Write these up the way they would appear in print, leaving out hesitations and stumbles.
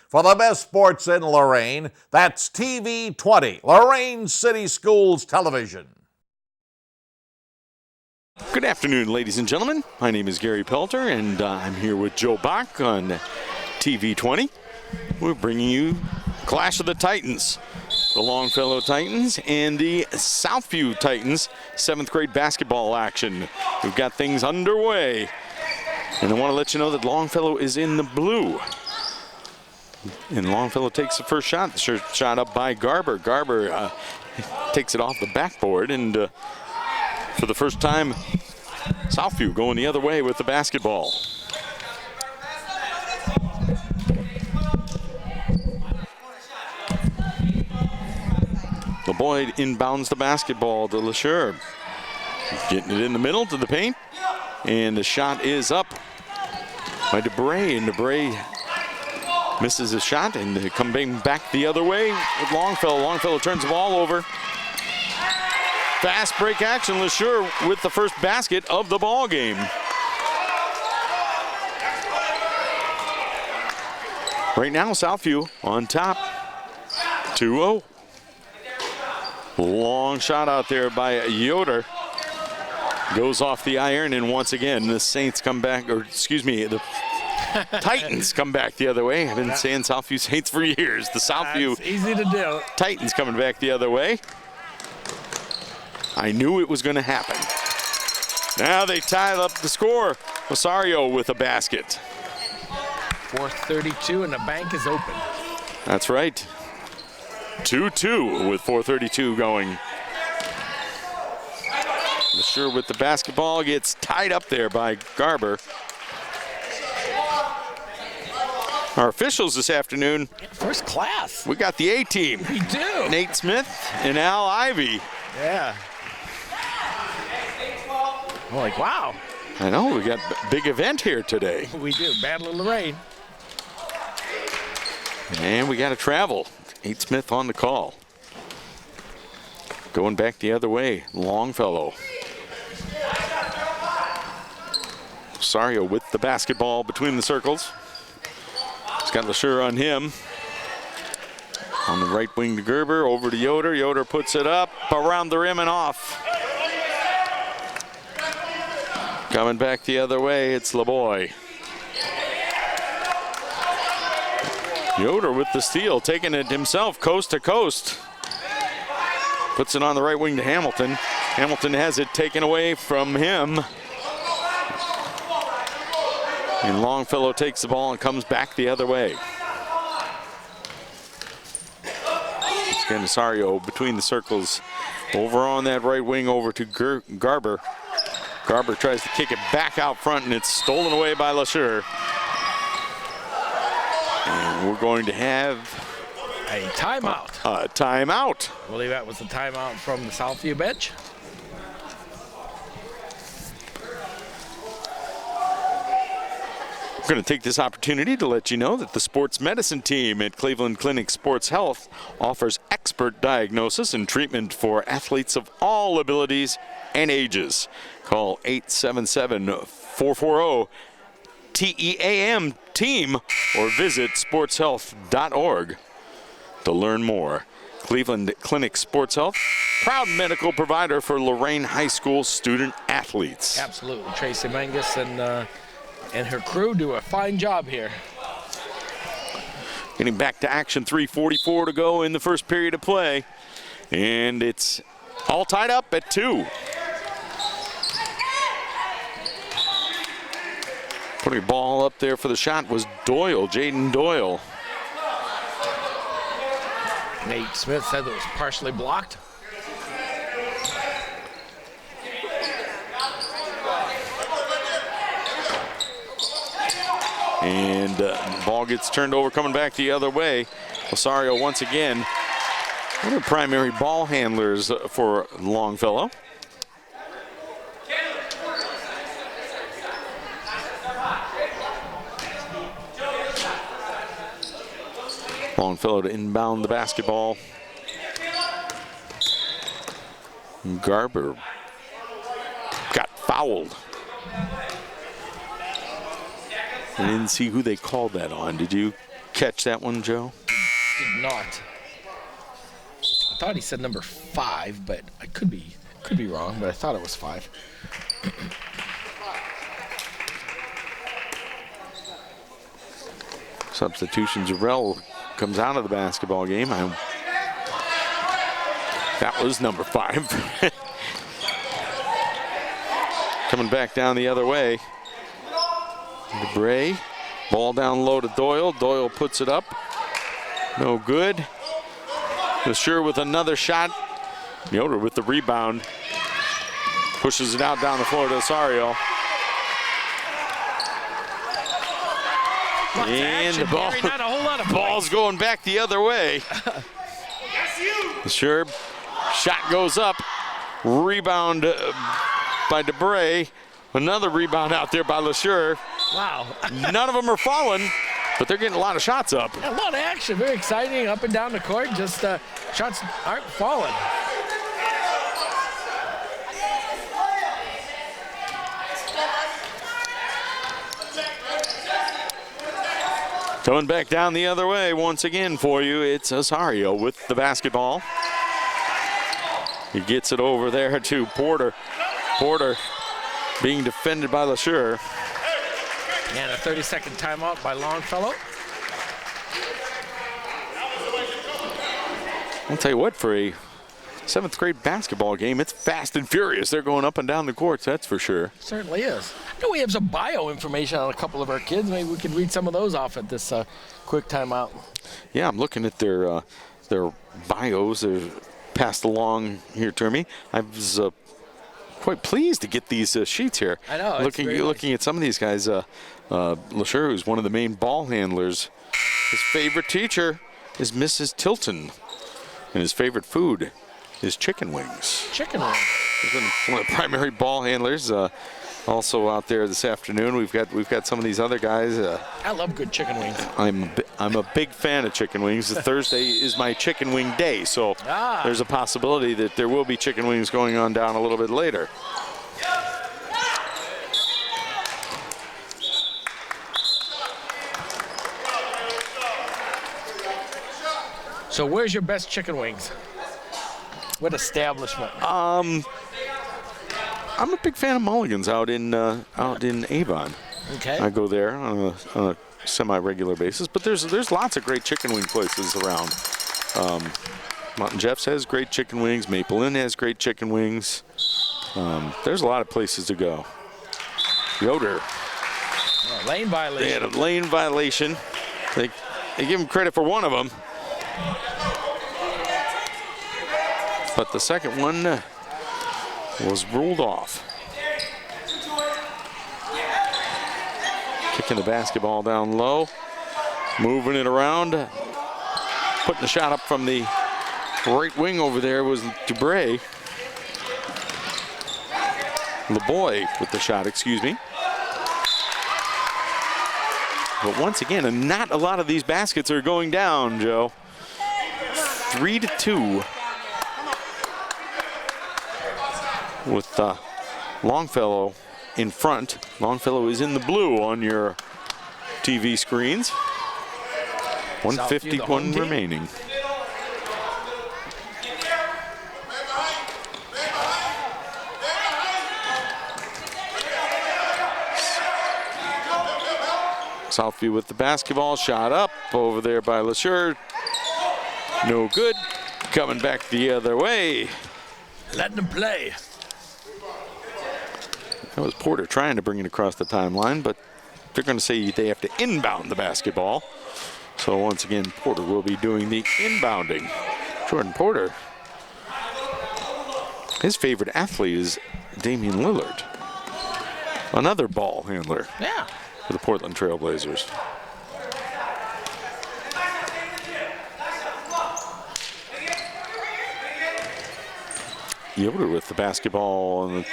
For the best sports in Lorain, that's TV 20, Lorain City Schools Television. Good afternoon, ladies and gentlemen. My name is Gary Pelter, and I'm here with Joe Bach on TV 20. We're bringing you Clash of the Titans, the Longfellow Titans and the Southview Titans, 7th grade basketball action. We've got things underway, and I want to let you know that Longfellow is in the blue. And Longfellow takes the first shot. The shot up by Garber. Garber takes it off the backboard, and for the first time, Southview going the other way with the basketball. LeBoyd inbounds the basketball to LeSure. Getting it in the middle to the paint, and the shot is up by DeBray, and DeBray misses a shot, and they come back the other way with Longfellow. Longfellow turns the ball over. Fast break action, LeSure with the first basket of the ball game. Right now, Southview on top, 2-0. Long shot out there by Yoder. Goes off the iron, and once again, the Saints come back, or excuse me, the Titans come back the other way. I've been saying Southview Saints for years. The Southview easy to do. Titans coming back the other way. I knew it was going to happen. Now they tie up the score. Rosario with a basket. 4:32 and the bank is open. That's right. 2-2 with 4:32 going. LeSure with the basketball gets tied up there by Garber. Our officials this afternoon. First class. We got the A-team. We do. Nate Smith and Al Ivy. Yeah. I'm like, wow. I know, we got a big event here today. We do. Battle of Lorain. And we got to travel. Nate Smith on the call. Going back the other way, Longfellow. Rosario with the basketball between the circles. He's got LeSure on him. On the right wing to Gerber, over to Yoder. Yoder puts it up, around the rim and off. Coming back the other way, it's LeBoy. Yoder with the steal, taking it himself coast to coast. Puts it on the right wing to Hamilton. Hamilton has it taken away from him. And Longfellow takes the ball and comes back the other way. It's Rosario between the circles. Over on that right wing over to Garber. Garber tries to kick it back out front, and it's stolen away by LeSure. And we're going to have a timeout. A timeout. I believe that was the timeout from the Southview bench. We're going to take this opportunity to let you know that the sports medicine team at Cleveland Clinic Sports Health offers expert diagnosis and treatment for athletes of all abilities and ages. Call 877-440-TEAM team or visit sportshealth.org to learn more. Cleveland Clinic Sports Health, proud medical provider for Lorain High School student athletes. Absolutely. Tracy Mangus and her crew do a fine job here. Getting back to action, 3:44 to go in the first period of play. And it's all tied up at 2. Putting the ball up there for the shot was Doyle, Jaden Doyle. Nate Smith said it was partially blocked. And ball gets turned over, coming back the other way. Rosario once again, one of the primary ball handlers for Longfellow. Longfellow to inbound the basketball. Garber got fouled. I didn't see who they called that on. Did you, catch that one, Joe? Did not. I thought he said number 5, but I could be wrong, but I thought it was 5. Substitution, Jarrell comes out of the basketball game. That was number 5. Coming back down the other way. DeBray, ball down low to Doyle. Doyle puts it up. No good. Lesure with another shot. Yoder with the rebound. Pushes it out down the floor to Osario. And the ball, not a whole lot of ball's going back the other way. Lesure, shot goes up. Rebound by DeBray. Another rebound out there by Lesure. Wow. None of them are falling, but they're getting a lot of shots up. A lot of action, very exciting, up and down the court. Just shots aren't falling. Coming back down the other way once again for you, it's Osario with the basketball. He gets it over there to Porter. Porter being defended by Lesure. And a 30-second timeout by Longfellow. I'll tell you what, for a 7th grade basketball game, it's fast and furious. They're going up and down the courts, that's for sure. Certainly is. I know we have some bio information on a couple of our kids. Maybe we could read some of those off at this quick timeout. Yeah, I'm looking at their bios. They're passed along here to me. I was quite pleased to get these sheets here. I know. Looking at some of these guys, Lesure, who's one of the main ball handlers. His favorite teacher is Mrs. Tilton, and his favorite food is chicken wings. Chicken wings. He's been one of the primary ball handlers. Also out there this afternoon, we've got some of these other guys. I love good chicken wings. I'm a big fan of chicken wings. Thursday is my chicken wing day, so there's a possibility that there will be chicken wings going on down a little bit later. So where's your best chicken wings? What establishment? I'm a big fan of Mulligan's out in Avon. Okay. I go there on a semi-regular basis, but there's lots of great chicken wing places around. Mountain Jeff's has great chicken wings. Maple Inn has great chicken wings. There's a lot of places to go. Yoder. Lane violation. They had a lane violation. They give him credit for one of them. But the second one was ruled off. Kicking the basketball down low. Moving it around. Putting the shot up from the right wing over there was DeBray. LeBoy with the shot, excuse me. But once again, not a lot of these baskets are going down, Joe. 3-2. With Longfellow in front. Longfellow is in the blue on your TV screens. 151 remaining. Southview with the basketball, shot up over there by Lesure. No good. Coming back the other way. Letting them play. That was Porter trying to bring it across the timeline, but they're going to say they have to inbound the basketball. So once again, Porter will be doing the inbounding. Jordan Porter, his favorite athlete is Damian Lillard, another ball handler for the Portland Trail Blazers. Yoder with the basketball on the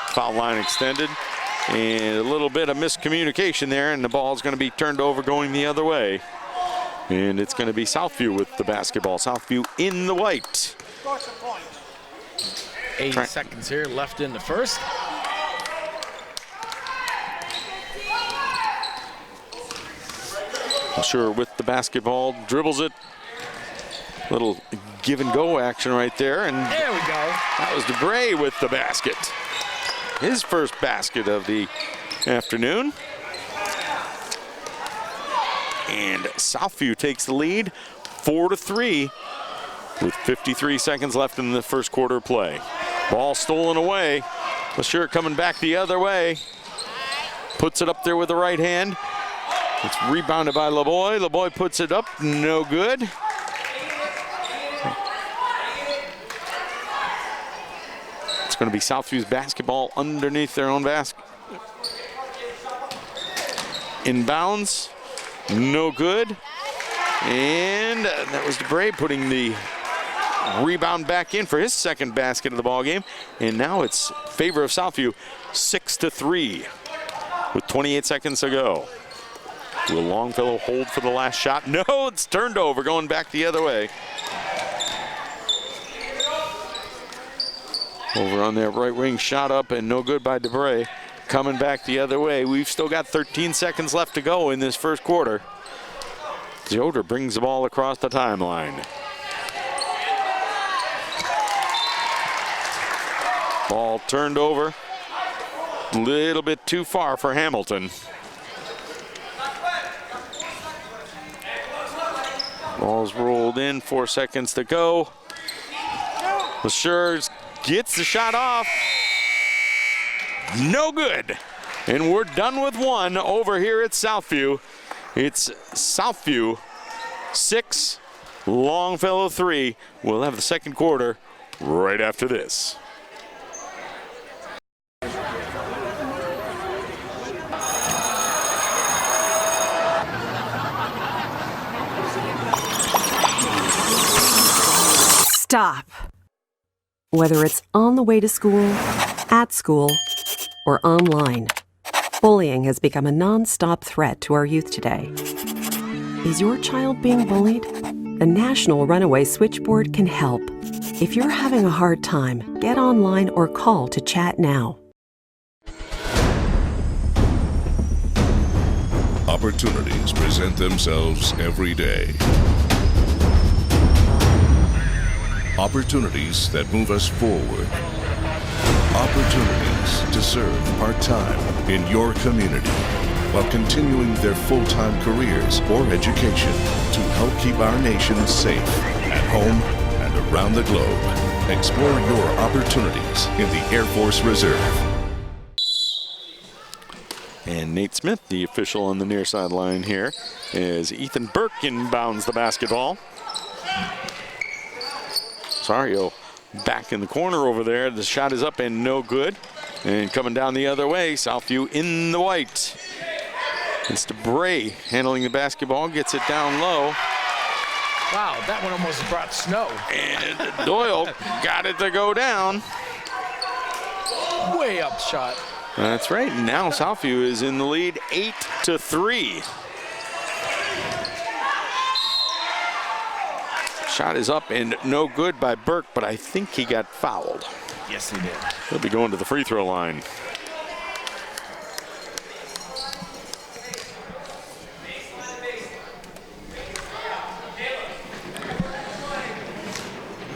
foul line extended, and a little bit of miscommunication there, and the ball is going to be turned over going the other way. And it's going to be Southview with the basketball. Southview in the white. 80 seconds here left in the first. Sure, with the basketball, dribbles it. Little give and go action right there. And there we go. That was DeBray with the basket. His first basket of the afternoon. And Southview takes the lead 4-3 with 53 seconds left in the first quarter play. Ball stolen away. LeSure coming back the other way. Puts it up there with the right hand. It's rebounded by LeBoy. LeBoy puts it up, no good. It's going to be Southview's basketball underneath their own basket. Inbounds, no good. And that was DeBray putting the rebound back in for his second basket of the ball game. And now it's favor of Southview, 6-3 with 28 seconds to go. Will Longfellow hold for the last shot? No, it's turned over, going back the other way. Over on that right wing, shot up and no good by DeBray. Coming back the other way. We've still got 13 seconds left to go in this first quarter. Yoder brings the ball across the timeline. Ball turned over. A little bit too far for Hamilton. Ball's rolled in, 4 seconds to go. LeSure gets the shot off. No good. And we're done with one over here at Southview. It's Southview 6, Longfellow 3. We'll have the second quarter right after this. Stop. Whether it's on the way to school, at school, or online, bullying has become a non-stop threat to our youth today. Is your child being bullied? The National Runaway Switchboard can help. If you're having a hard time, get online or call to chat now. Opportunities present themselves every day. Opportunities that move us forward. Opportunities to serve part-time in your community while continuing their full-time careers or education to help keep our nation safe at home and around the globe. Explore your opportunities in the Air Force Reserve. And Nate Smith, the official on the near sideline here, as Ethan Burke inbounds the basketball. Sario back in the corner over there. The shot is up and no good. And coming down the other way, Southview in the white. It's DeBray handling the basketball, gets it down low. Wow, that one almost brought snow. And Doyle got it to go down. Way up shot. That's right. Now Southview is in the lead 8-3. Shot is up and no good by Burke, but I think he got fouled. Yes, he did. He'll be going to the free throw line.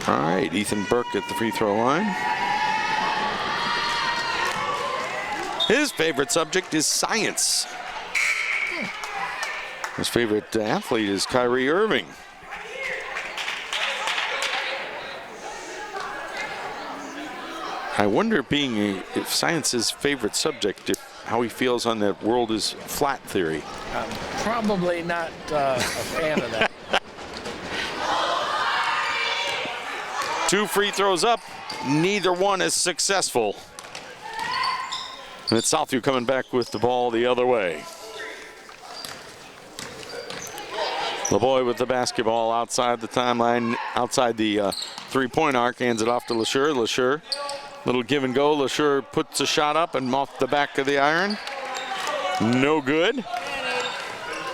All right, Ethan Burke at the free throw line. His favorite subject is science. His favorite athlete is Kyrie Irving. I wonder, if science is favorite subject, how he feels on that world is flat theory. Probably not a fan of that. 2 free throws up, neither one is successful. And it's Southview coming back with the ball the other way. LeBoy with the basketball outside the timeline, outside the three-point arc, hands it off to LeSure. LeSure, little give and go. LeSure puts a shot up and off the back of the iron. No good.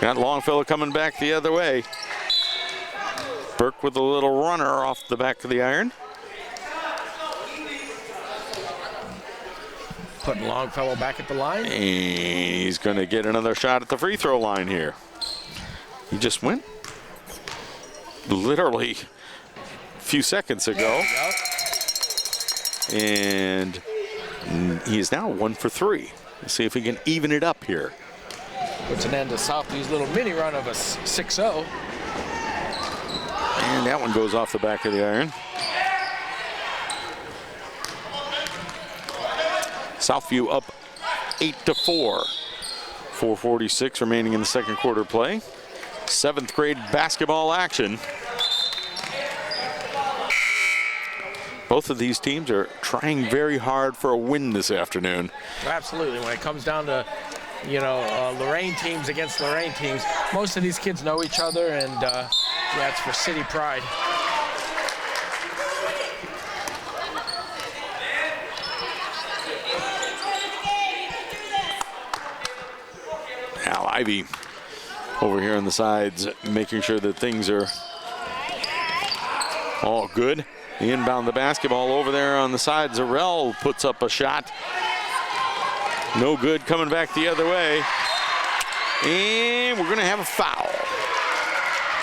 Got Longfellow coming back the other way. Burke with a little runner off the back of the iron. Putting Longfellow back at the line. And he's going to get another shot at the free throw line here. He just went literally a few seconds ago. And he is now 1 for 3. Let's see if we can even it up here. Puts an end to Southview's little mini run of a 6-0. And that one goes off the back of the iron. Southview up 8-4. 4:46 remaining in the second quarter play. 7th grade basketball action. Both of these teams are trying very hard for a win this afternoon. Absolutely. When it comes down to, Lorain teams against Lorain teams, most of these kids know each other, and yeah, it's for city pride. Al Ivy over here on the sides, making sure that things are all good. The inbound the basketball over there on the side. Zarrell puts up a shot. No good, coming back the other way. And we're gonna have a foul.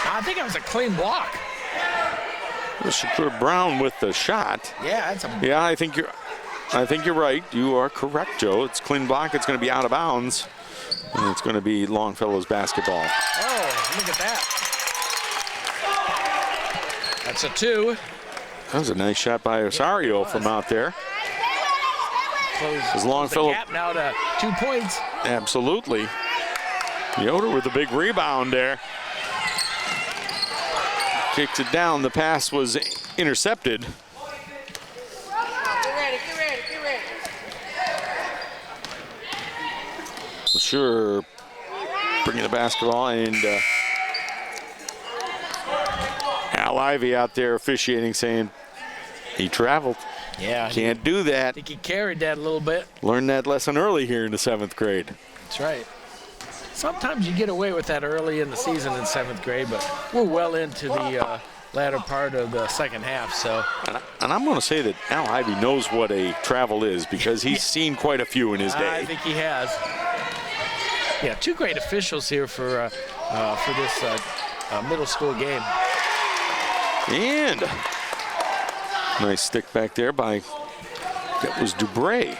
I think it was a clean block. Shakur Brown with the shot. Yeah, that's a... Yeah, I think you're right. You are correct, Joe. It's clean block. It's gonna be out of bounds. And it's gonna be Longfellow's basketball. Oh, look at that. That's a 2. That was a nice shot by Osario from out there. Close Longfellow the gap now to 2 points. Absolutely. Yoder with a big rebound there. Kicks it down. The pass was intercepted. Get ready. Sure, bringing the basketball, and Al Ivy out there officiating, saying he traveled. Yeah. Can't do that. I think he carried that a little bit. Learned that lesson early here in the 7th grade. That's right. Sometimes you get away with that early in the season in 7th grade, but we're well into the latter part of the second half. So. And I'm going to say that Al Ivy knows what a travel is, because he's seen quite a few in his day. I think he has. Yeah, 2 great officials here for this middle school game. And nice stick back there by, that was Dubray.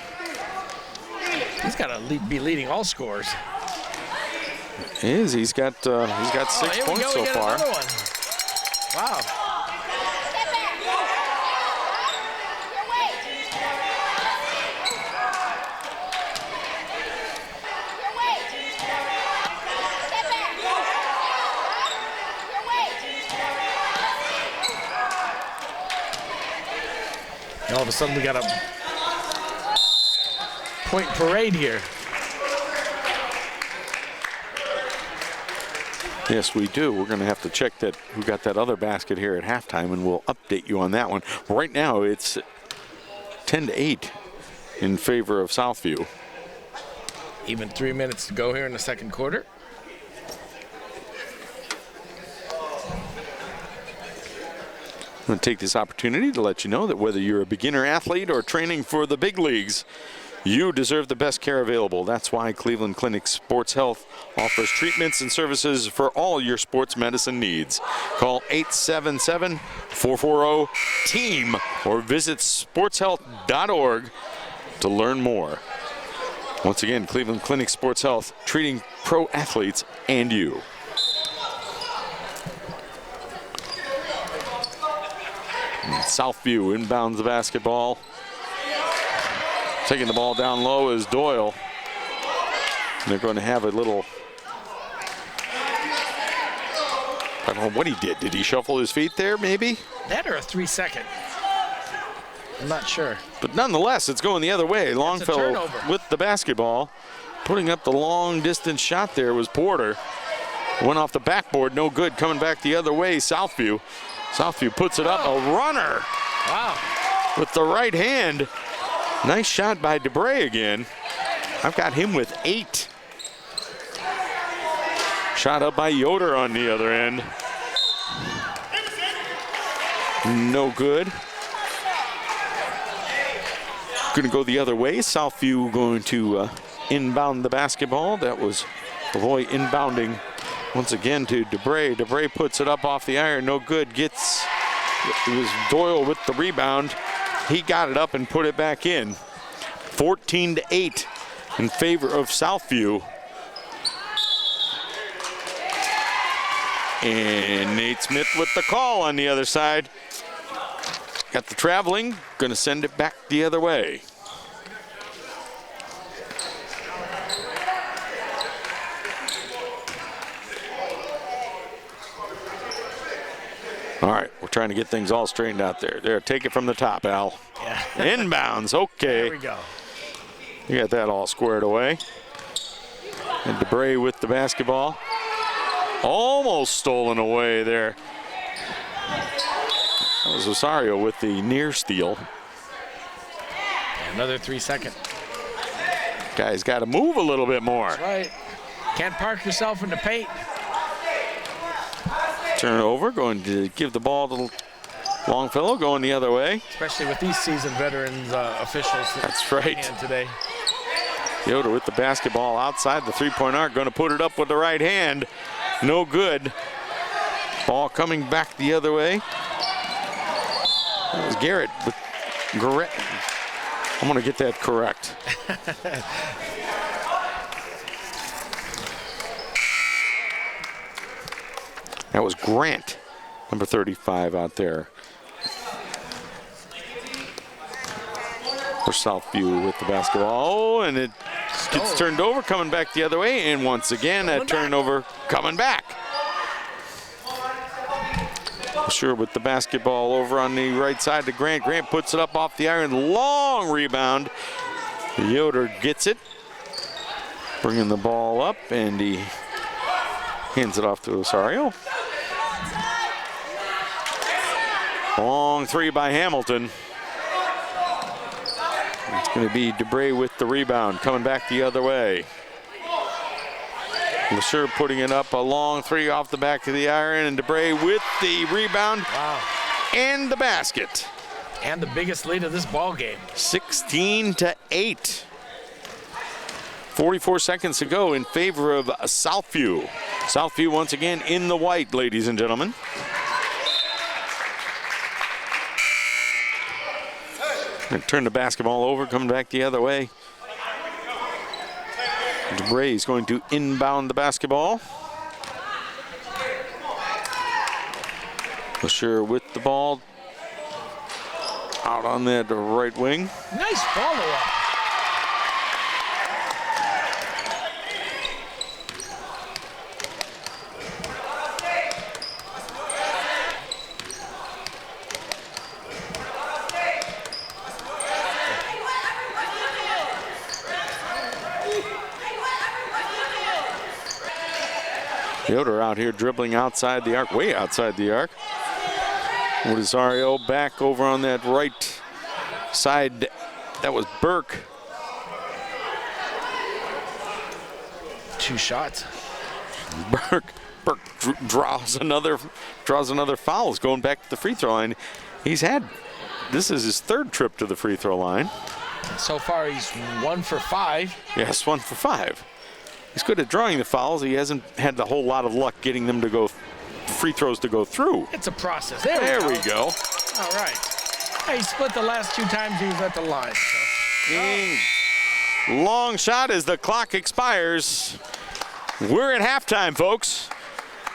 He's got to be leading all scorers. He's got 6 points so far. Another one. Wow. And all of a sudden we got a point parade here. Yes, we do. We're going to have to check that who got that other basket here at halftime, and we'll update you on that one. Right now, it's 10-8 in favor of Southview. Even 3 minutes to go here in the second quarter. I'm going to take this opportunity to let you know that whether you're a beginner athlete or training for the big leagues, you deserve the best care available. That's why Cleveland Clinic Sports Health offers treatments and services for all your sports medicine needs. Call 877-440-TEAM or visit sportshealth.org to learn more. Once again, Cleveland Clinic Sports Health, treating pro athletes and you. And Southview inbounds the basketball. Taking the ball down low is Doyle. And they're going to have a little, I don't know what he did. Did he shuffle his feet there, maybe? That or a 3-second. I'm not sure. But nonetheless, it's going the other way. Longfellow with the basketball. Putting up the long distance shot there was Porter. Went off the backboard, no good. Coming back the other way, Southview. Southview puts it up, a runner. Wow. With the right hand. Nice shot by Dubray again. I've got him with 8. Shot up by Yoder on the other end. No good. Going to go the other way. Southview going to inbound the basketball. That was Lavoy inbounding Once again to Debray. Debray puts it up off the iron. No good. It was Doyle with the rebound. He got it up and put it back in. 14-8 in favor of Southview. And Nate Smith with the call on the other side. Got the traveling, gonna send it back the other way. All right, we're trying to get things all straightened out there. There, take it from the top, Al. Yeah. Inbounds, okay. There we go. You got that all squared away. And Debray with the basketball. Almost stolen away there. That was Rosario with the near steal. Another 3 second. Guys got to move a little bit more. That's right. Can't park yourself in the paint. Turn it over, going to give the ball to Longfellow, going the other way. Especially with these seasoned veterans officials. That's right. Today. Yoder with the basketball outside the three-point arc, going to put it up with the right hand. No good. Ball coming back the other way. That was Garrett. I'm going to get that correct. That was Grant, number 35 out there. For Southview with the basketball. Oh, and it gets turned over, coming back the other way. And once again, that turnover coming back. Sure with the basketball over on the right side to Grant. Grant puts it up off the iron. Long rebound. Yoder gets it. Bringing the ball up, and he hands it off to Rosario. Long three by Hamilton. It's going to be Debray with the rebound, coming back the other way. LeSure putting it up, a long three off the back of the iron, and Debray with the rebound. Wow. And the basket. And the biggest lead of this ball game. 16-8. 44 seconds to go in favor of Southview. Southview once again in the white, ladies and gentlemen. And turn the basketball over, coming back the other way. Debray is going to inbound the basketball. LeSure with the ball. Out on that right wing. Nice follow-up. Yoder out here dribbling outside the arc, way outside the arc. Rosario back over on that right side. That was Burke. 2 shots. Burke draws another foul. Is going back to the free throw line. This is his 3rd trip to the free throw line. So far, he's 1 for 5. Yes, 1 for 5. He's good at drawing the fouls. He hasn't had a whole lot of luck getting them to go, free throws to go through. It's a process. There we go. All right. He split the last 2 times he was at the line. So. Long shot as the clock expires. We're at halftime, folks.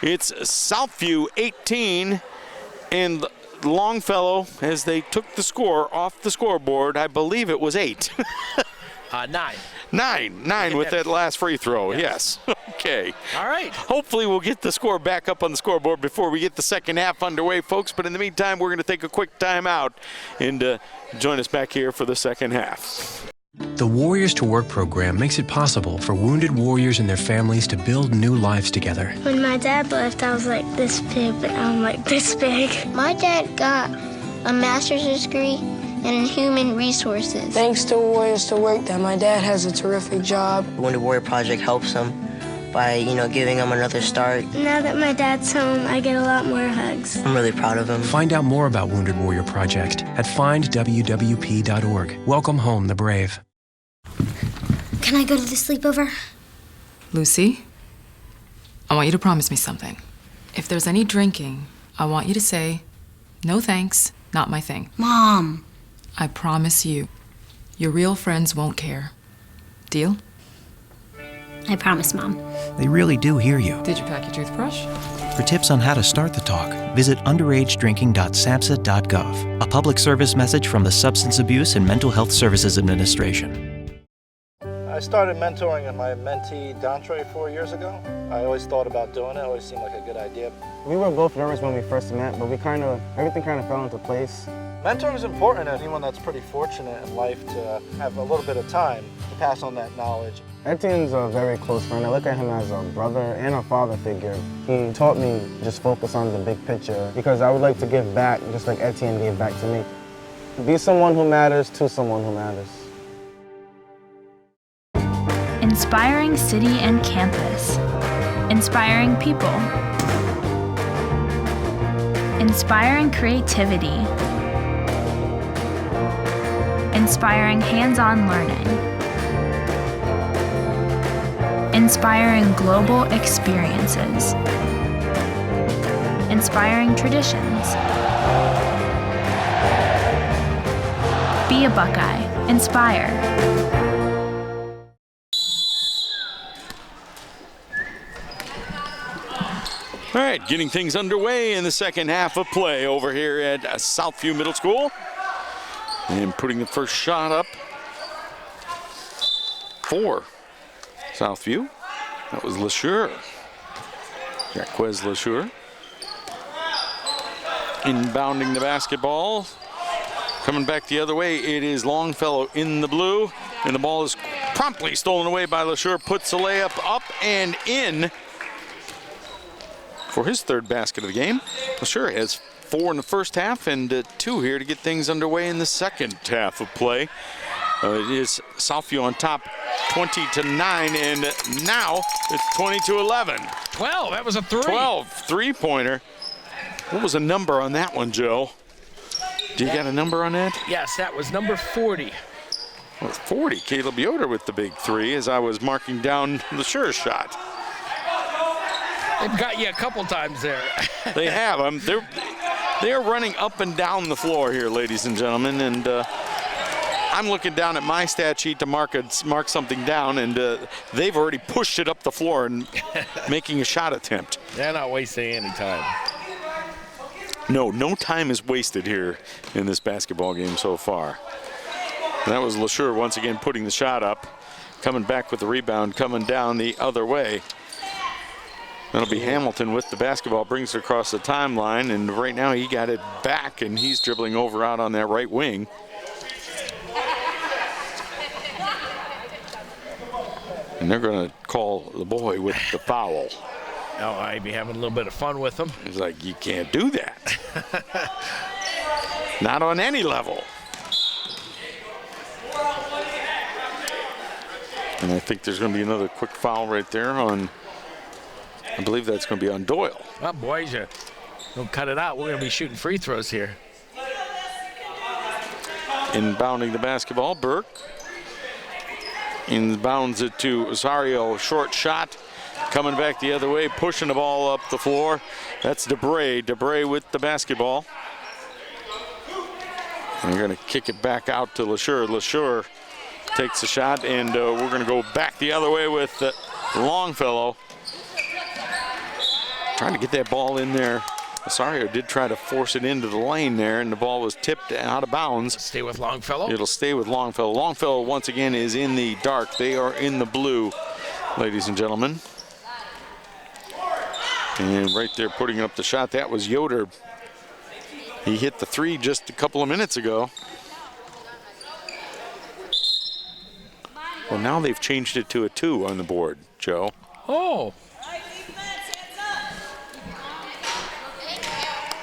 It's Southview 18 and Longfellow, as they took the score off the scoreboard. I believe it was 8. 9. 9 with that last free throw, yes. Okay. All right. Hopefully we'll get the score back up on the scoreboard before we get the second half underway, folks. But in the meantime, we're going to take a quick timeout and join us back here for the second half. The Warriors to Work program makes it possible for wounded warriors and their families to build new lives together. When my dad left, I was like this big, but now I'm like this big. My dad got a master's degree in human resources. Thanks to Warriors to Work that my dad has a terrific job. The Wounded Warrior Project helps him by, giving him another start. Now that my dad's home, I get a lot more hugs. I'm really proud of him. Find out more about Wounded Warrior Project at findwwp.org. Welcome home, the brave. Can I go to the sleepover? Lucy? I want you to promise me something. If there's any drinking, I want you to say, no thanks, not my thing. Mom. I promise you, your real friends won't care. Deal? I promise, Mom. They really do hear you. Did you pack your toothbrush? For tips on how to start the talk, visit underagedrinking.samhsa.gov. A public service message from the Substance Abuse and Mental Health Services Administration. I started mentoring my mentee, Dantre, 4 years ago. I always thought about doing it. It always seemed like a good idea. We were both nervous when we first met, but everything kind of fell into place. Mentoring is important to anyone that's pretty fortunate in life to have a little bit of time to pass on that knowledge. Etienne's a very close friend. I look at him as a brother and a father figure. He taught me just focus on the big picture because I would like to give back just like Etienne gave back to me. Be someone who matters to someone who matters. Inspiring city and campus. Inspiring people. Inspiring creativity. Inspiring hands-on learning. Inspiring global experiences. Inspiring traditions. Be a Buckeye. Inspire. All right, getting things underway in the second half of play over here at Southview Middle School. And putting the first shot up for Southview. That was LeSure. Jaquez LeSure. Inbounding the basketball. Coming back the other way, it is Longfellow in the blue. And the ball is promptly stolen away by LeSure. Puts the layup up and in for his third basket of the game. LeSure has 4 in the first half and 2 here to get things underway in the second half of play. It is Southview on top 20-9, and now it's 20-11. 12, that was a 3. 12, three-pointer. What was the number on that one, Joe? Do you got a number on that? Yes, that was number 40. Well, 40, Caleb Yoder with the big 3 as I was marking down LeSure's shot. They've got you a couple times there. They have. They're running up and down the floor here, ladies and gentlemen, and I'm looking down at my stat sheet to mark something down, and they've already pushed it up the floor and making a shot attempt. They're not wasting any time. No time is wasted here in this basketball game so far. And that was LeSure once again putting the shot up, coming back with the rebound, coming down the other way. That'll be Hamilton with the basketball, brings it across the timeline, and right now he got it back, and he's dribbling over out on that right wing. And they're going to call the boy with the foul. Oh, I'd be having a little bit of fun with them. He's like, you can't do that. Not on any level. And I think there's going to be another quick foul right there on, I believe that's going to be on Doyle. Well, boys, don't cut it out. We're going to be shooting free throws here. Inbounding the basketball, Burke. Inbounds it to Osario, short shot. Coming back the other way, pushing the ball up the floor. That's Debray. Debray with the basketball. And we're going to kick it back out to LeSure. LeSure takes the shot, and we're going to go back the other way with Longfellow. Trying to get that ball in there. Osario did try to force it into the lane there, and the ball was tipped out of bounds. Stay with Longfellow. It'll stay with Longfellow. Longfellow, once again, is in the dark. They are in the blue, ladies and gentlemen. And right there putting up the shot, that was Yoder. He hit the 3 just a couple of minutes ago. Well, now they've changed it to a 2 on the board, Joe. Oh.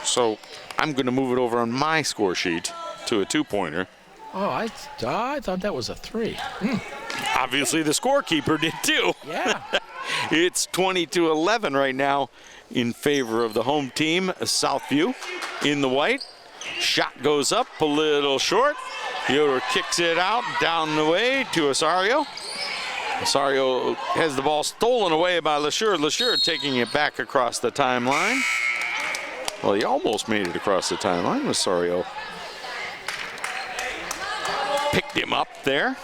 So I'm going to move it over on my score sheet to a 2-pointer. Oh, I thought that was a 3. Obviously, the scorekeeper did too. Yeah. It's 20-11 right now in favor of the home team, Southview, in the white. Shot goes up a little short. Yoder kicks it out down the way to Osario. Rosario has the ball stolen away by LeSure. LeSure taking it back across the timeline. Well, he almost made it across the timeline. Rosario picked him up there.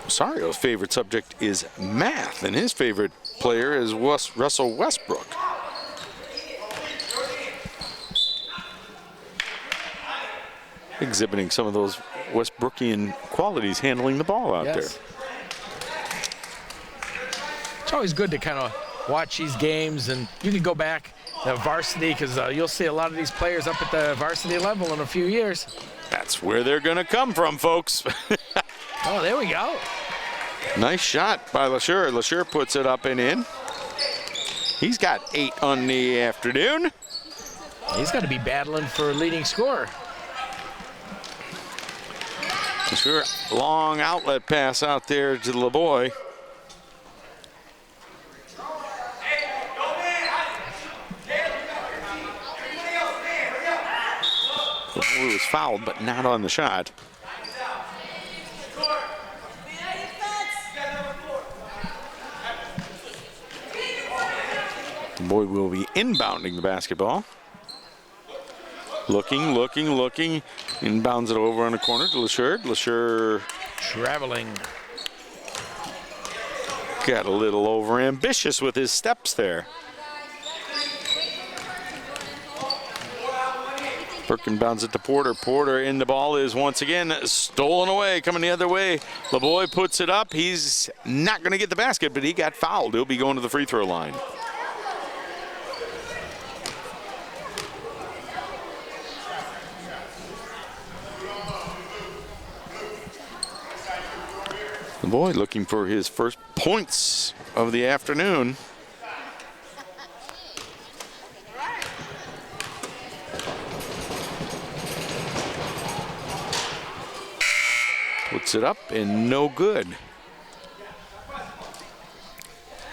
Rosario's favorite subject is math, and his favorite player is Russell Westbrook. Exhibiting some of those Westbrookian qualities handling the ball out there. It's always good to kind of watch these games, and you can go back to varsity because you'll see a lot of these players up at the varsity level in a few years. That's where they're going to come from, folks. Oh, there we go. Nice shot by LeSure. LeSure puts it up and in. He's got 8 on the afternoon. He's got to be battling for leading scorer. LeSure, long outlet pass out there to LeBoy. LeBoy was fouled, but not on the shot. LeBoy will be inbounding the basketball. Looking. Inbounds it over on the corner to LeSure. LeSure traveling. Got a little over ambitious with his steps there. Perkin bounds it to Porter. Porter in the ball is once again stolen away, coming the other way. LeBoy puts it up. He's not going to get the basket, but he got fouled. He'll be going to the free throw line. LeBoy looking for his first points of the afternoon. Puts it up and no good.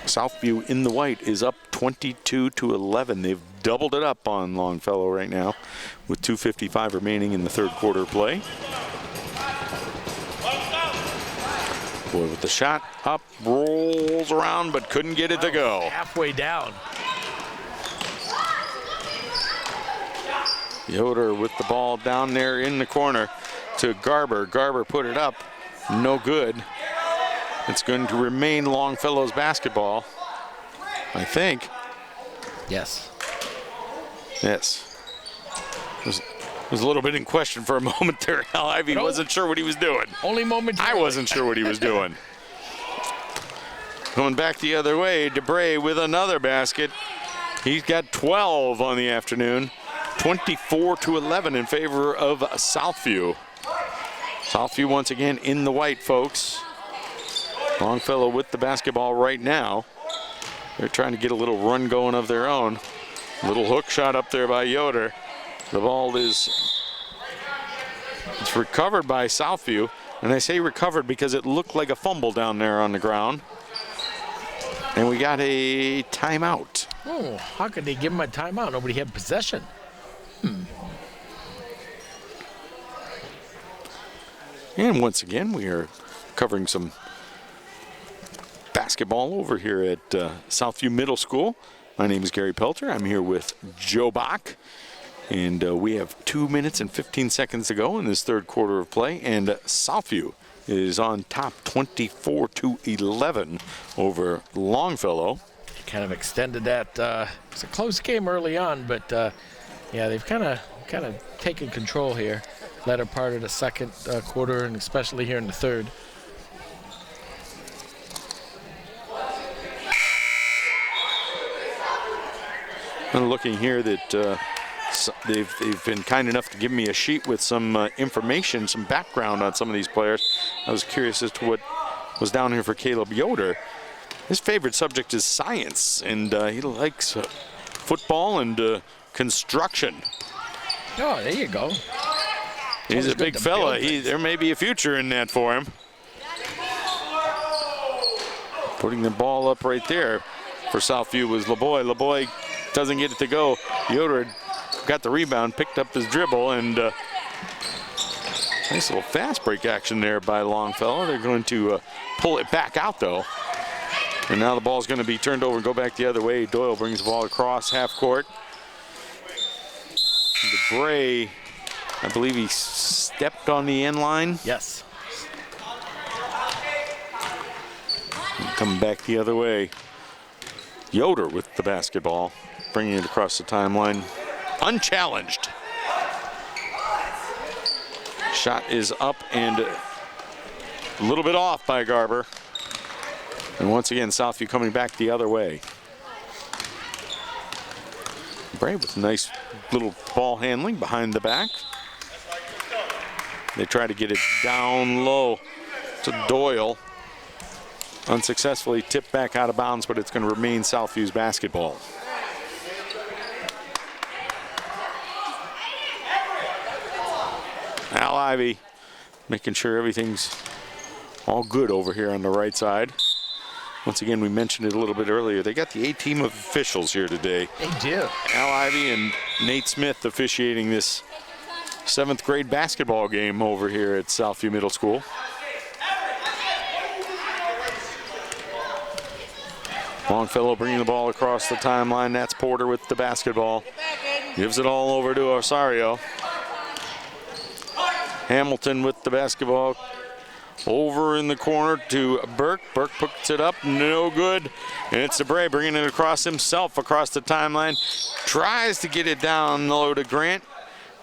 Southview in the white is up 22-11. They've doubled it up on Longfellow right now with 2:55 remaining in the third quarter play. Boy with the shot up, rolls around, but couldn't get it to go. Halfway down. Yoder with the ball down there in the corner to Garber. Garber put it up, no good. It's going to remain Longfellow's basketball, I think. Yes. Yes. Was a little bit in question for a moment there. Al Ivy wasn't sure what he was doing. Only moment. I wasn't sure what he was doing. Going back the other way, DeBray with another basket. He's got 12 on the afternoon. 24-11 in favor of Southview. Southview once again in the white, folks. Longfellow with the basketball right now. They're trying to get a little run going of their own. Little hook shot up there by Yoder. The ball is it's recovered by Southview. And I say recovered because it looked like a fumble down there on the ground. And we got a timeout. Oh, how could they give him a timeout? Nobody had possession. And once again, we are covering some basketball over here at Southview Middle School. My name is Gary Pelter. I'm here with Joe Bach. And we have 2 minutes and 15 seconds to go in this third quarter of play. And Southview is on top 24-11 over Longfellow. Kind of extended that. It's a close game early on, but yeah, they've kind of taken control here. Latter part of the second quarter, and especially here in the third. I'm looking here that they've been kind enough to give me a sheet with some information, some background on some of these players. I was curious as to what was down here for Caleb Yoder. His favorite subject is science, and he likes football and construction. Oh, there you go. He's a big fella. There may be a future in that for him. Putting the ball up right there for Southview was LeBoy. LeBoy doesn't get it to go. Yoder got the rebound, picked up his dribble, and Nice little fast break action there by Longfellow. They're going to pull it back out, though. And now the ball's going to be turned over and go back the other way. Doyle brings the ball across half court. DeBray, I believe he stepped on the end line. Yes. Coming back the other way. Yoder with the basketball, bringing it across the timeline. Unchallenged. Shot is up and a little bit off by Garber. And once again, Southview coming back the other way. Bray with nice little ball handling behind the back. They try to get it down low to Doyle. Unsuccessfully tipped back out of bounds, but it's going to remain Southview's basketball. Al Ivy making sure everything's all good over here on the right side. Once again, we mentioned it a little bit earlier. They got the A-team of officials here today. They do. Al Ivy and Nate Smith officiating this 7th grade basketball game over here at Southview Middle School. Longfellow bringing the ball across the timeline. That's Porter with the basketball. Gives it all over to Osorio. Hamilton with the basketball. Over in the corner to Burke. Burke puts it up, no good. And it's DeBray bringing it across himself across the timeline. Tries to get it down low to Grant.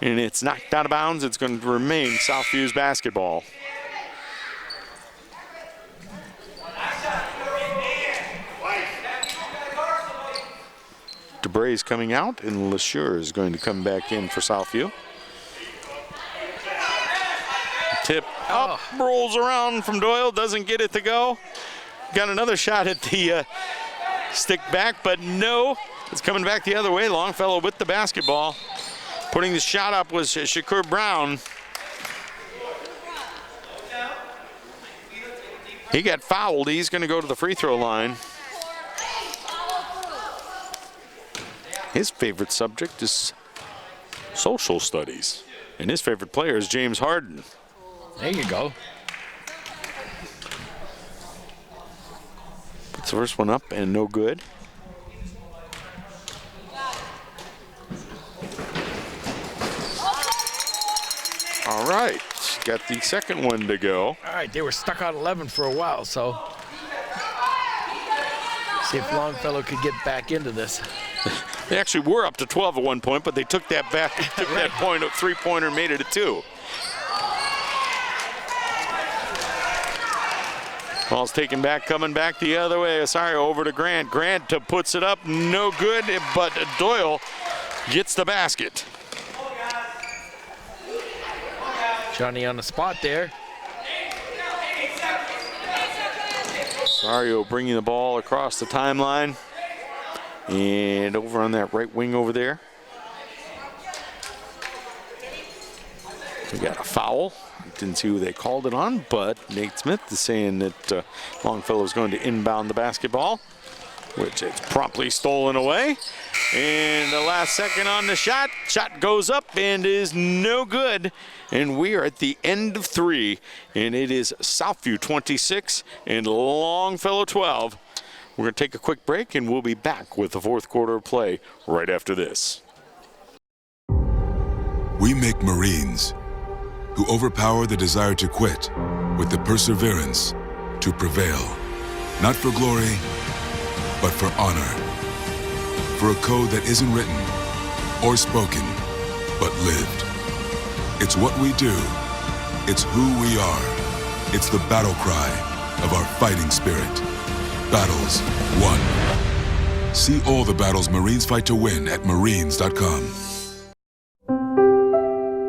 And it's knocked out of bounds. It's going to remain Southview's basketball. DeBray's coming out, and LeSure is going to come back in for Southview. Tip up, rolls around from Doyle, doesn't get it to go. Got another shot at the stick back, but no. It's coming back the other way. Longfellow with the basketball. Putting the shot up was Shakur Brown. He got fouled. He's going to go to the free throw line. His favorite subject is social studies, and his favorite player is James Harden. There you go. Puts the first one up and no good. All right, got the second one to go. All right, they were stuck on 11 for a while, so see if Longfellow could get back into this. They actually were up to 12 at one point, but they took that back, took that point of three-pointer, made it a 2. Ball's taken back, coming back the other way. Osorio over to Grant. Grant puts it up, no good, but Doyle gets the basket. Johnny on the spot there. Osorio bringing the ball across the timeline. And over on that right wing over there. We got a foul. Didn't see who they called it on, but Nate Smith is saying that Longfellow is going to inbound the basketball, which it's promptly stolen away. And the last second on the shot. Shot goes up and is no good. And we are at the end of 3. And it is Southview 26 and Longfellow 12. We're going to take a quick break, and we'll be back with the fourth quarter of play right after this. We make Marines who overpower the desire to quit with the perseverance to prevail. Not for glory, but for honor. For a code that isn't written or spoken, but lived. It's what we do. It's who we are. It's the battle cry of our fighting spirit. Battles won. See all the battles Marines fight to win at marines.com.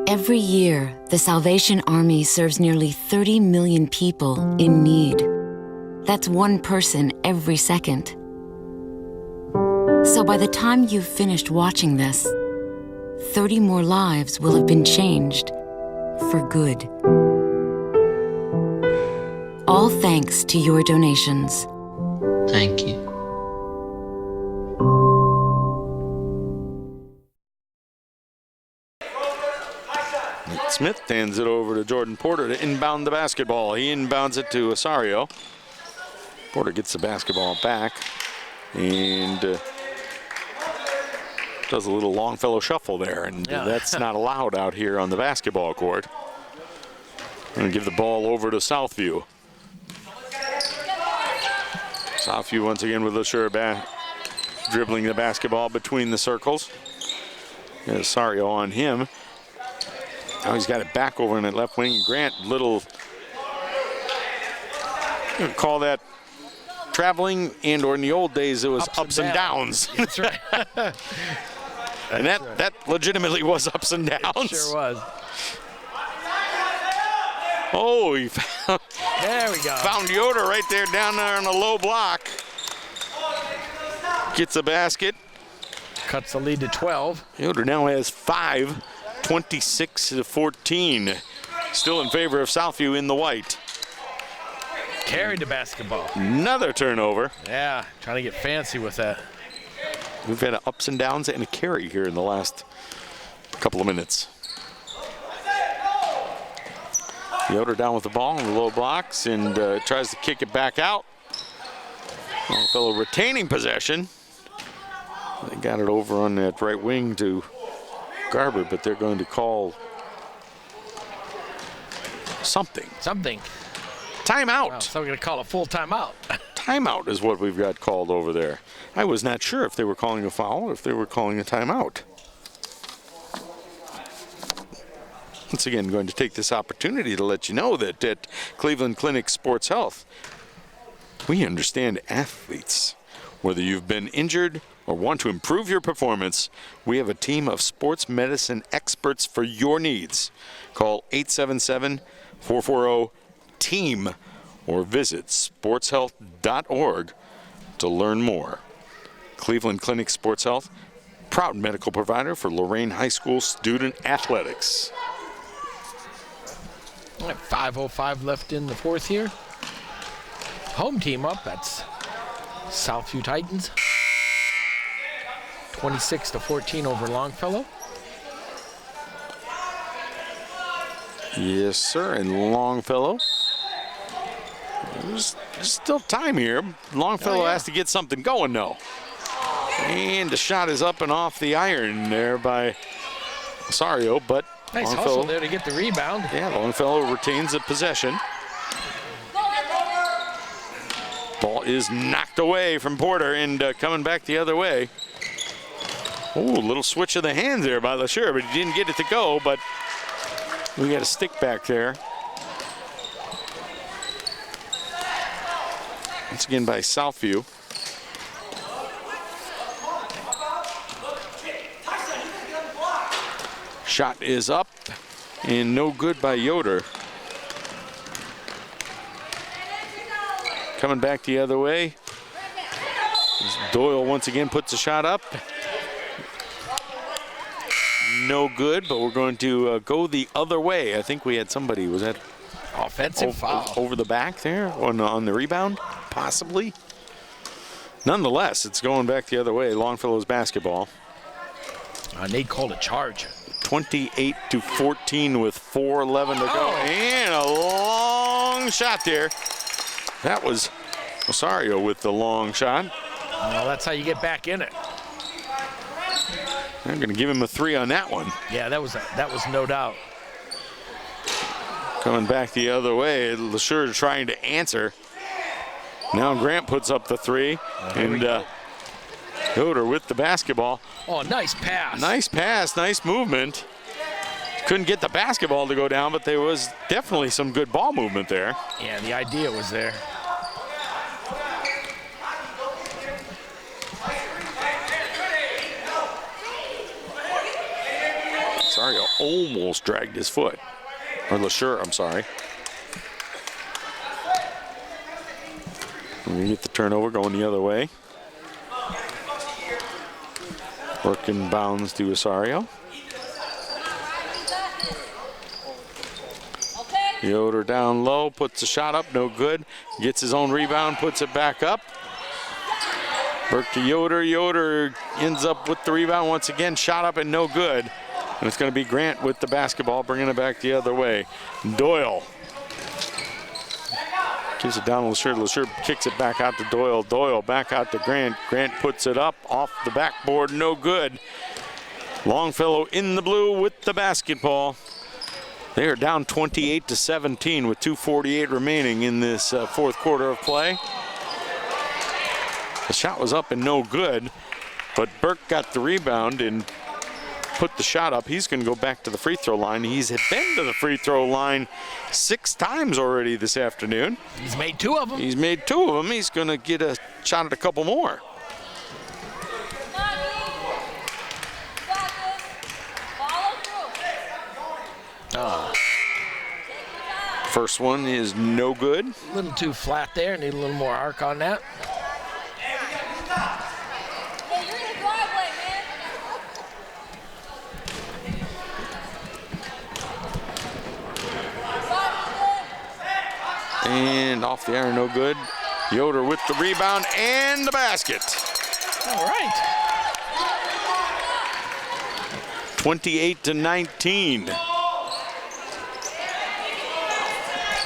Every year, the Salvation Army serves nearly 30 million people in need. That's one person every second. So by the time you've finished watching this, 30 more lives will have been changed for good. All thanks to your donations. Thank you. Smith hands it over to Jordan Porter to inbound the basketball. He inbounds it to Osorio. Porter gets the basketball back and does a little Longfellow shuffle there, and that's not allowed out here on the basketball court. Going to give the ball over to Southview. Southview once again with Lashur dribbling the basketball between the circles. Osorio on him. Now he's got it back over in that left wing. Grant, little, you would call that traveling, and or in the old days it was ups and downs. That's right. And that legitimately was ups and downs. It sure was. Oh, he found, there we go. Found Yoder right there down there on a low block. Gets a basket. Cuts the lead to 12. Yoder now has 5, 26-14. Still in favor of Southview in the white. Carried the basketball. Another turnover. Yeah, trying to get fancy with that. We've had ups and downs and a carry here in the last couple of minutes. Yoder down with the ball in the low blocks and tries to kick it back out. Longfellow retaining possession. They got it over on that right wing to Garber, but they're going to call something. Something. Timeout. Wow, so we're going to call a full timeout. Timeout is what we've got called over there. I was not sure if they were calling a foul or if they were calling a timeout. Once again, going to take this opportunity to let you know that at Cleveland Clinic Sports Health, we understand athletes. Whether you've been injured or want to improve your performance, we have a team of sports medicine experts for your needs. Call 877-440-TEAM or visit sportshealth.org to learn more. Cleveland Clinic Sports Health, proud medical provider for Lorain High School student athletics. 5:05 left in the fourth here. Home team up, that's Southview Titans. 26-14 over Longfellow. Yes, sir, and Longfellow. There's still time here. Longfellow has to get something going, though. And the shot is up and off the iron there by Osorio, but nice Longfellow hustle there to get the rebound. Yeah, Longfellow retains the possession. Ball is knocked away from Porter and coming back the other way. Oh, little switch of the hands there by Lashur, but he didn't get it to go, but we got a stick back there. Once again by Southview. Shot is up and no good by Yoder. Coming back the other way. Doyle once again puts a shot up. No good, but we're going to go the other way. I think we had somebody, was that offensive foul over the back there on the rebound? Possibly. Nonetheless, it's going back the other way. Longfellow's basketball. Nate called a charge. 28-14 with 4:11 to go. And a long shot there. That was Osorio with the long shot. Well, that's how you get back in it. I'm going to give him a 3 on that one. Yeah, that was no doubt. Coming back the other way, Lashur trying to answer. Now Grant puts up the 3, and Yoder with the basketball. Oh, nice pass. Nice pass, nice movement. Couldn't get the basketball to go down, but there was definitely some good ball movement there. Yeah, the idea was there. Osorio almost dragged his foot. Or Lashur, I'm sorry. We get the turnover going the other way. Working bounds to Osorio. Yoder down low, puts a shot up, no good. Gets his own rebound, puts it back up. Burke to Yoder. Yoder ends up with the rebound once again. Shot up and no good. And it's going to be Grant with the basketball, bringing it back the other way. Doyle gives it down to LeSure. LeSure kicks it back out to Doyle. Doyle back out to Grant. Grant puts it up off the backboard, no good. Longfellow in the blue with the basketball. They are down 28-17 with 2:48 remaining in this fourth quarter of play. The shot was up and no good, but Burke got the rebound and put the shot up. He's going to go back to the free throw line. He's been to the free throw line 6 times already this afternoon. He's made 2 of them. He's made 2 of them. He's going to get a shot at a couple more. First one is no good. A little too flat there. Need a little more arc on that. And off the iron, no good. Yoder with the rebound and the basket. All right. 28-19.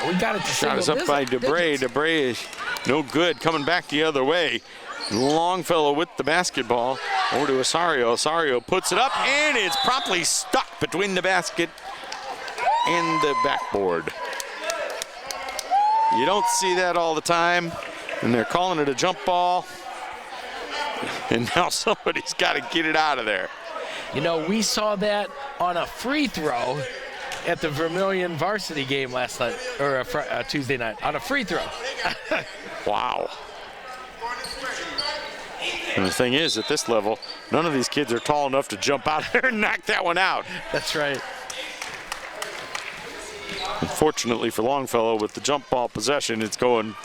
We got it to shot is up by DeBray. DeBray is no good. Coming back the other way. Longfellow with the basketball. Over to Osorio. Osorio puts it up, and it's promptly stuck between the basket and the backboard. You don't see that all the time, and they're calling it a jump ball. And now somebody's got to get it out of there. You know, we saw that on a free throw at the Vermilion varsity game last night, or Tuesday night, on a free throw. Wow. And the thing is, at this level, none of these kids are tall enough to jump out there and knock that one out. That's right. Unfortunately for Longfellow, with the jump ball possession, it's going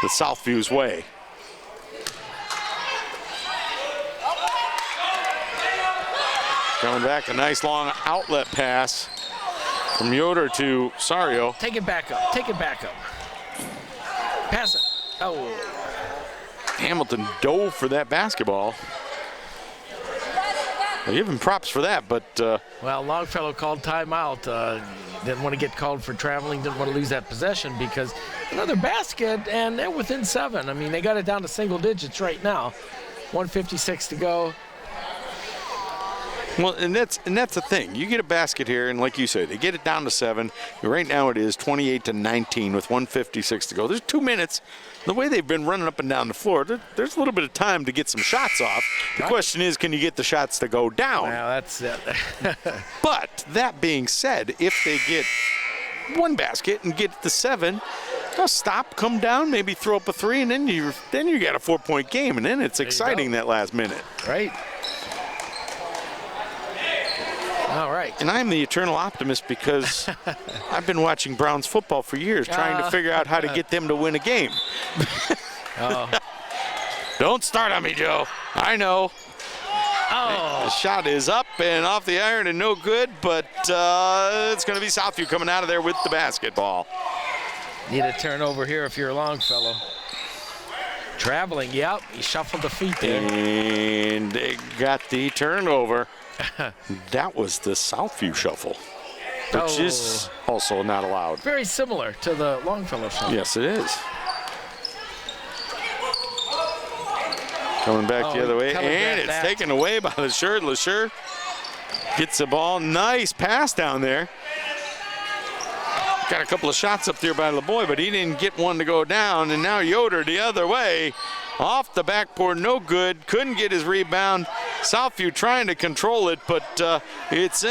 the Southview's way. Coming back, a nice long outlet pass from Yoder to Sario. Take it back up. Take it back up. Pass it. Oh. Hamilton dove for that basketball. I give him props for that, but... well, Longfellow called timeout. Didn't want to get called for traveling, didn't want to lose that possession because another basket, and they're within 7. I mean, they got it down to single digits right now. 1:56 to go. Well, and that's the thing. You get a basket here, and like you said, they get it down to 7. Right now it is 28-19 with 1:56 to go. There's 2 minutes. The way they've been running up and down the floor, there's a little bit of time to get some shots off. The question is, can you get the shots to go down? Well, that's it. But that being said, if they get one basket and get to 7, they'll stop, come down, maybe throw up a 3, and then you got a 4-point game, and then it's exciting that last minute. Right. All right. And I'm the eternal optimist because I've been watching Browns football for years, trying to figure out how to get them to win a game. Don't start on me, Joe. I know. Oh. The shot is up and off the iron and no good, but it's going to be Southview coming out of there with the basketball. Need a turnover here if you're a Longfellow. Traveling, yep. He shuffled the feet there. And they got the turnover. That was the Southview shuffle, which is also not allowed. Very similar to the Longfellow shuffle. Yes, it is. Coming back the other way, and it's taken away by LeSure. LeSure gets the ball. Nice pass down there. Got a couple of shots up there by LeBoy, but he didn't get one to go down, and now Yoder the other way. Off the backboard, no good. Couldn't get his rebound. Southview trying to control it, but it's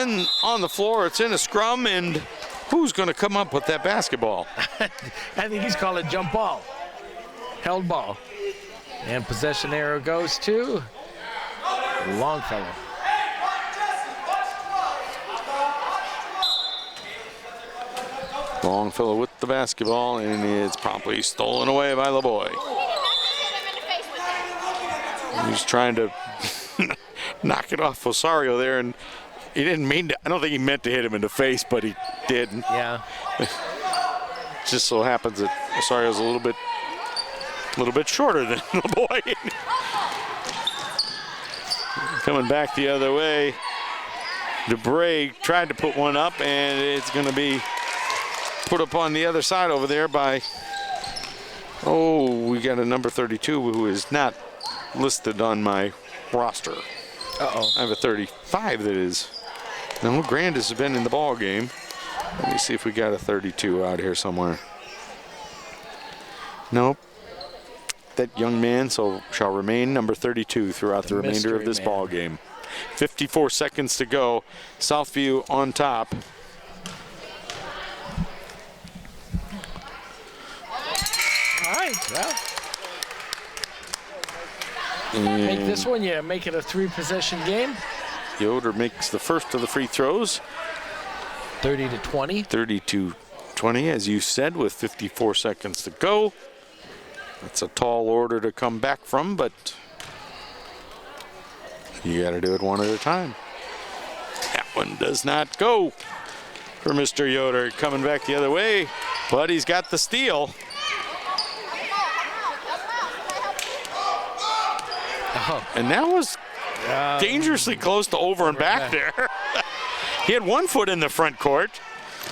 on the floor. It's in a scrum, and who's going to come up with that basketball? I think he's calling jump ball. Held ball. And possession arrow goes to Longfellow. Longfellow with the basketball, and it's promptly stolen away by LeBoy. He's trying to knock it off Osorio there, and he didn't mean to. I don't think he meant to hit him in the face, but he did. Yeah. Just so happens that Osorio's a little bit shorter than LeBoy. Coming back the other way. DeBray tried to put one up, and it's going to be put up on the other side over there by, we got a number 32 who is not listed on my roster. Uh-oh. I have a 35 that is. No, Grandis has been in the ball game. Let me see if we got a 32 out here somewhere. Nope. That young man shall remain number 32 throughout the remainder of this ball game. 54 seconds to go. Southview on top. All right, well. Make this one, make it a 3-possession game. Yoder makes the first of the free throws. 30-20. 30-20, as you said, with 54 seconds to go. That's a tall order to come back from, but you got to do it one at a time. That one does not go for Mr. Yoder. Coming back the other way, but he's got the steal. And that was dangerously close to over and back there. He had 1 foot in the front court.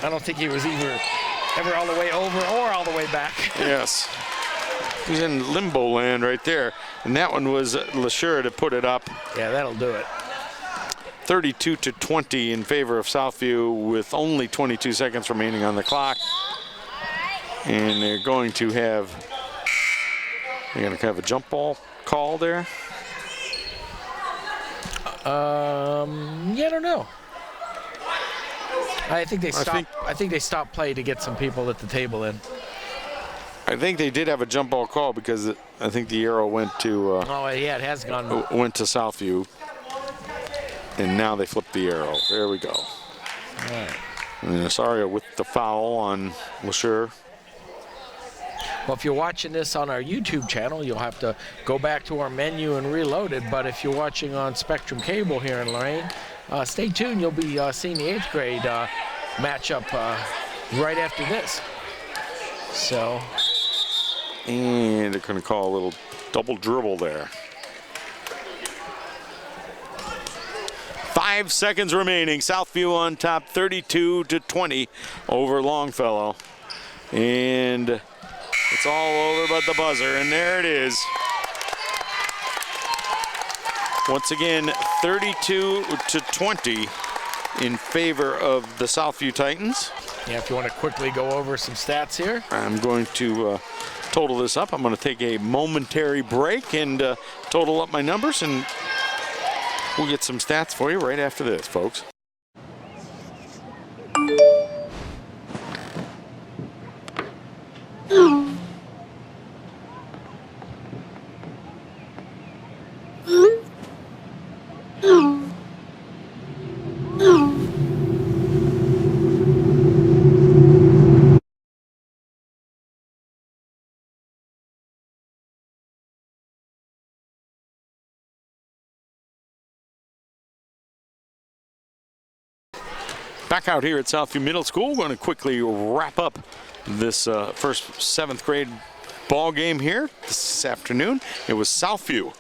I don't think he was ever all the way over or all the way back. Yes. He's in limbo land right there. And that one was LeSure to put it up. Yeah, that'll do it. 32-20 in favor of Southview with only 22 seconds remaining on the clock. And they're going to have a jump ball call there. Yeah, I don't know. I think they stopped play to get some people at the table in. I think they did have a jump ball call because I think the arrow went to. It has gone. Went to Southview, and now they flipped the arrow. There we go. All right. And Osorio with the foul on LeSure. Well, if you're watching this on our YouTube channel, you'll have to go back to our menu and reload it. But if you're watching on Spectrum Cable here in Lorain, stay tuned. You'll be seeing the 8th grade matchup right after this. So. And they're going to call a little double dribble there. 5 seconds remaining. Southview on top, 32-20 over Longfellow. And it's all over but the buzzer, and there it is. Once again, 32-20 in favor of the Southview Titans. Yeah, if you want to quickly go over some stats here. I'm going to total this up. I'm going to take a momentary break and total up my numbers, and we'll get some stats for you right after this, folks. Back out here at Southview Middle School, we're going to quickly wrap up this first 7th grade ball game here this afternoon. It was Southview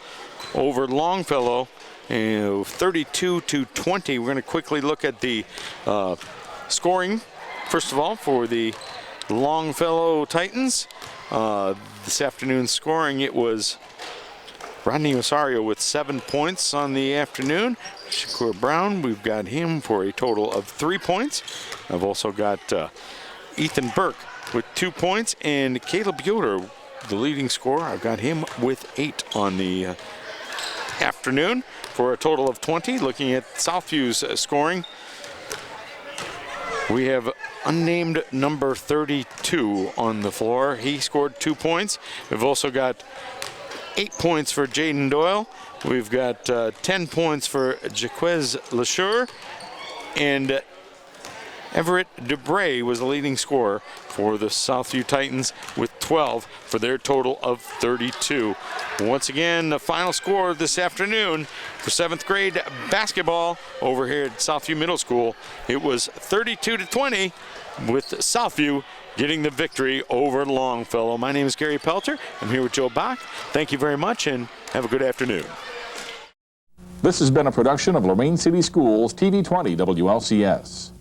over Longfellow, 32-20. We're going to quickly look at the scoring, first of all, for the Longfellow Titans. This afternoon's scoring, it was Rodney Osorio with 7 points on the afternoon. Shakur Brown, we've got him for a total of 3 points. I've also got Ethan Burke with 2 points, and Caleb Yoder, the leading scorer, I've got him with 8 on the afternoon for a total of 20. Looking at Southview's scoring, we have unnamed number 32 on the floor. He scored 2 points. We've also got 8 points for Jaden Doyle. We've got 10 points for Jaquez LeSure, and Everett DeBray was the leading scorer for the Southview Titans with 12 for their total of 32. Once again, the final score this afternoon for 7th grade basketball over here at Southview Middle School, it was 32-20 with Southview getting the victory over Longfellow. My name is Gary Pelter. I'm here with Joe Bach. Thank you very much and have a good afternoon. This has been a production of Lorain City Schools TV 20 WLCS.